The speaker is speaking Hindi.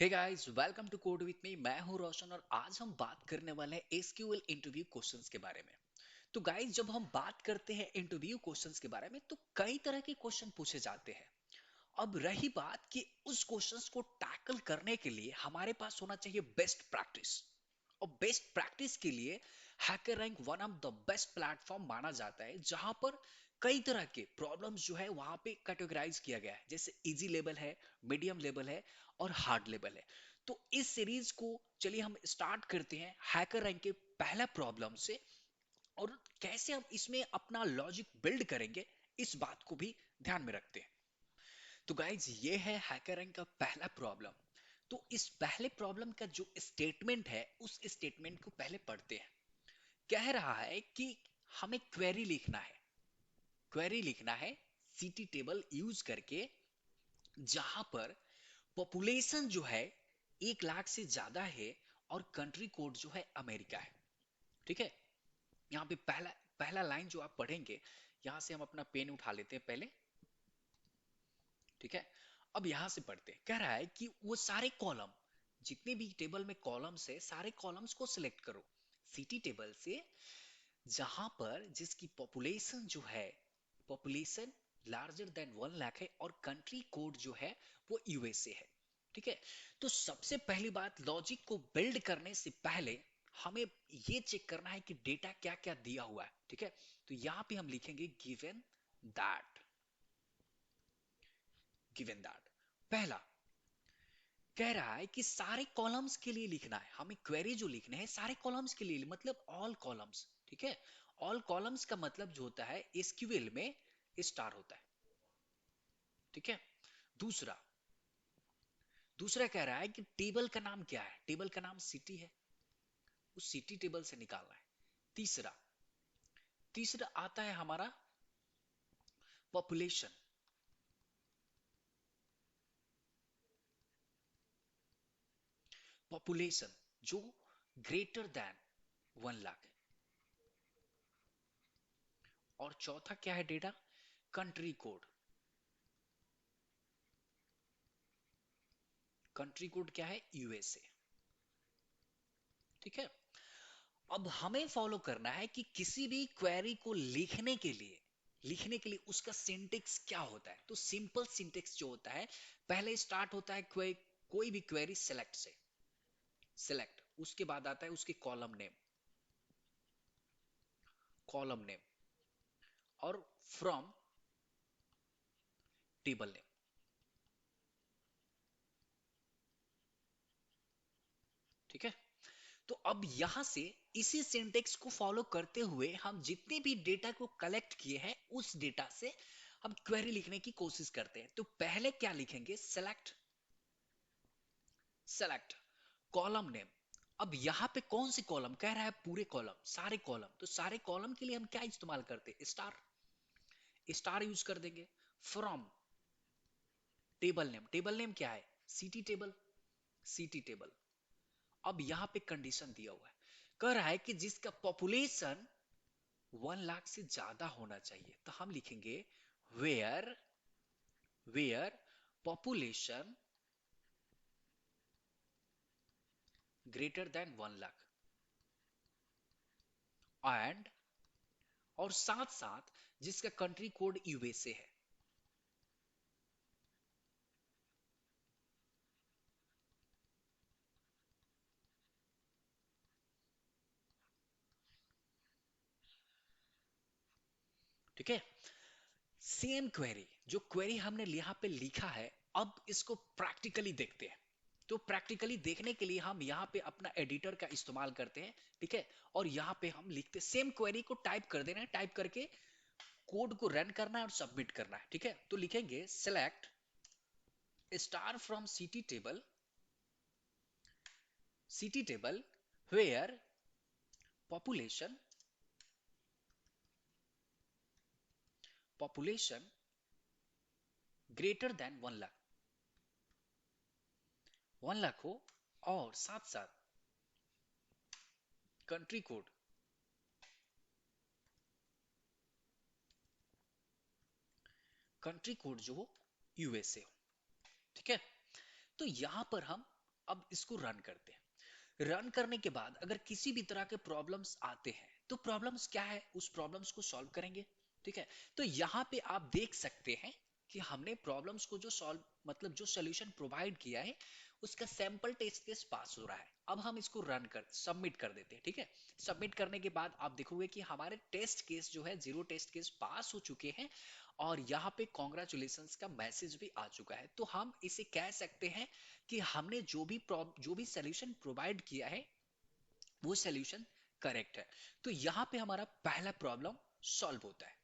Hey guys, welcome to code with me. मैं हूं रोशन और आज हम बात करने वाले हैं एसक्यूएल इंटरव्यू क्वेश्चंस के बारे में। तो गाइस, जब हम बात करते हैं इंटरव्यू क्वेश्चंस के बारे में तो कई तरह के क्वेश्चन पूछे जाते हैं। अब रही बात कि उस क्वेश्चंस को टैकल करने के लिए हमारे पास होना चाहिए बेस्ट प्रैक्टिस। और बेस्ट प्रैक्टिस के लिए hacker rank one of the best platform माना जाता है, जहां पर कई तरह के प्रॉब्लम्स जो है वहां पे कैटेगराइज किया गया है, जैसे इजी लेवल है, मीडियम लेवल है और हार्ड लेवल है। तो इस सीरीज को चलिए हम स्टार्ट करते हैं हैकर रैंक के पहला प्रॉब्लम से, और कैसे हम इसमें अपना लॉजिक बिल्ड करेंगे इस बात को भी ध्यान में रखते हैं। तो गाइज, ये है हैकर रैंक का पहला प्रॉब्लम। तो इस पहले प्रॉब्लम का जो स्टेटमेंट है उस स्टेटमेंट को पहले पढ़ते हैं। कह रहा है कि हमें क्वेरी लिखना है। क्वेरी लिखना है सीटी टेबल यूज करके, जहां पर पॉपुलेशन जो है 1 लाख से ज्यादा है और कंट्री कोड जो है अमेरिका है। ठीक है। यहाँ पे पहला पहला लाइन जो आप पढ़ेंगे, यहां से हम अपना पेन उठा लेते हैं पहले। ठीक है। अब यहां से पढ़ते हैं। कह रहा है कि वो सारे कॉलम, जितने भी टेबल में कॉलम्स है, सारे कॉलम्स को सिलेक्ट करो सिटी टेबल से, जहां पर जिसकी पॉपुलेशन जो है, पॉपुलेशन लार्जर देन 1 लाख है और कंट्री कोड जो है वो यूएसए है। ठीक है। तो सबसे पहली बात, लॉजिक को बिल्ड करने से पहले हमें ये चेक करना है कि डेटा क्या क्या दिया हुआ है। ठीक है। तो यहां पे हम लिखेंगे दैट गिवन दैट। पहला कह रहा है कि सारे कॉलम्स के लिए लिखना है, हमें क्वेरी जो लिखने हैं सारे कॉलम्स के लिए, मतलब ऑल कॉलम्स। ठीक है। ऑल कॉलम्स का मतलब जो होता है एसक्यूएल में स्टार होता है। ठीक है। दूसरा दूसरा कह रहा है कि टेबल का नाम क्या है, टेबल का नाम सिटी है, उस सिटी टेबल से निकालना है। तीसरा तीसरा आता है हमारा पॉपुलेशन। पॉपुलेशन जो ग्रेटर देन 1 लाख है। और चौथा क्या है data, country code. Country code क्या है, यूएसए। ठीक है। अब हमें फॉलो करना है कि किसी भी क्वेरी को लिखने के लिए उसका सिंटेक्स क्या होता है। तो सिंपल सिंटेक्स जो होता है, पहले स्टार्ट होता है कोई भी क्वेरी सेलेक्ट से। सेलेक्ट, उसके बाद आता है उसके कॉलम नेम और फ्रॉम टेबल नेम। ठीक है। तो अब यहां से इसी सिंटेक्स को फॉलो करते हुए हम जितने भी डेटा को कलेक्ट किए हैं उस डेटा से हम क्वेरी लिखने की कोशिश करते हैं। तो पहले क्या लिखेंगे, सेलेक्ट कॉलम नेम। अब यहां पे कौन सी कॉलम कह रहा है, पूरे कॉलम, सारे कॉलम। तो सारे कॉलम के लिए हम क्या इस्तेमाल करते हैं, स्टार। स्टार यूज कर देंगे। फ्रॉम टेबल नेम क्या है, सीटी टेबल। सीटी टेबल। अब यहां पे कंडीशन दिया हुआ है, कह रहा है कि जिसका पॉपुलेशन 1 लाख से ज्यादा होना चाहिए। तो हम लिखेंगे where where population greater than 1 lakh and, और साथ साथ जिसका कंट्री कोड यूएसए है। ठीक है। सेम क्वेरी, जो क्वेरी हमने यहाँ पे लिखा है, अब इसको प्रैक्टिकली देखते हैं। तो प्रैक्टिकली देखने के लिए हम यहाँ पे अपना एडिटर का इस्तेमाल करते हैं। ठीक है। और यहाँ पे हम लिखते, सेम क्वेरी को टाइप कर देना है, टाइप करके कोड को रन करना है और सबमिट करना है। ठीक है। तो लिखेंगे select star from city table where population population greater than 1 lakh, 1 lakh हो, और साथ साथ कंट्री कोड जो हो यूएसए हो। ठीक है। तो यहां पर हम अब इसको रन करते हैं। रन करने के बाद अगर किसी भी तरह के प्रॉब्लम्स आते हैं तो प्रॉब्लम्स क्या है, उस प्रॉब्लम्स को सॉल्व करेंगे। ठीक है, तो यहाँ पे आप देख सकते हैं कि हमने प्रॉब्लम्स को जो सॉल्व मतलब जो सोल्यूशन प्रोवाइड किया है उसका सैंपल टेस्ट केस पास हो रहा है। अब हम इसको रन कर सबमिट कर देते हैं। ठीक है, सबमिट करने के बाद आप देखोगे कि हमारे टेस्ट केस जो है, जीरो टेस्ट केस पास हो चुके हैं और यहाँ पे कॉन्ग्रेचुलेशंस का मैसेज भी आ चुका है। तो हम इसे कह सकते हैं कि हमने जो भी सोल्यूशन प्रोवाइड किया है वो सोल्यूशन करेक्ट है। तो यहाँ पे हमारा पहला प्रॉब्लम सॉल्व होता है।